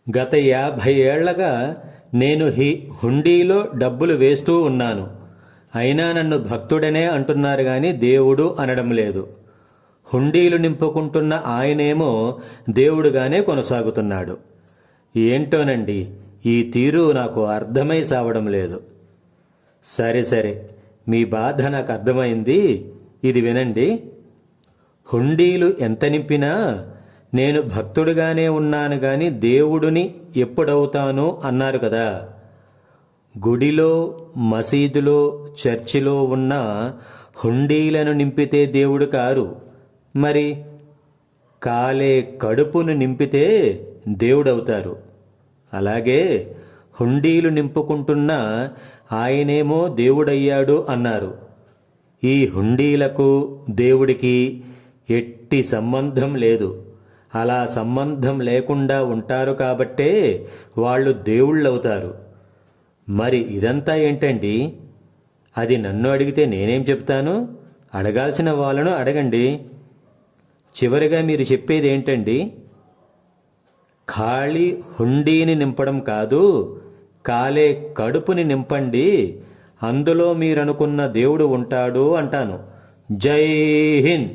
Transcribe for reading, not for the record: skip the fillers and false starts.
గత 50 ఏళ్లగా నేను హుండీలో డబ్బులు వేస్తూ ఉన్నాను. అయినా నన్ను భక్తుడనే అంటున్నారు గాని దేవుడు అనడం లేదు. హుండీలు నింపుకుంటున్న ఆయనేమో దేవుడుగానే కొనసాగుతున్నాడు. ఏంటోనండి, ఈ తీరు నాకు అర్థమై సావడం లేదు. సరే సరే, మీ బాధ నాకు అర్థమైంది. ఇది వినండి. హుండీలు ఎంత నింపినా నేను భక్తుడిగానే ఉన్నాను గాని దేవుడిని ఎప్పుడవుతాను అన్నారు కదా. గుడిలో, మసీదులో, చర్చిలో ఉన్న హుండీలను నింపితే దేవుడు కారు. మరి కాలే కడుపును నింపితే దేవుడవుతారు. అలాగే హుండీలు నింపుకుంటున్న ఆయనేమో దేవుడయ్యాడు అన్నారు. ఈ హుండీలకు దేవుడికి ఎట్టి సంబంధం లేదు. అలా సంబంధం లేకుండా ఉంటారు కాబట్టే వాళ్ళు దేవుళ్ళవుతారు. మరి ఇదంతా ఏంటండి? అది నన్ను అడిగితే నేనేం చెప్తాను? అడగాల్సిన వాళ్ళను అడగండి. చివరిగా మీరు చెప్పేది ఏంటండి? ఖాళీ హుండీని నింపడం కాదు, కాలే కడుపుని నింపండి. అందులో మీరనుకున్న దేవుడు ఉంటాడు అంటాను. జై హింద్.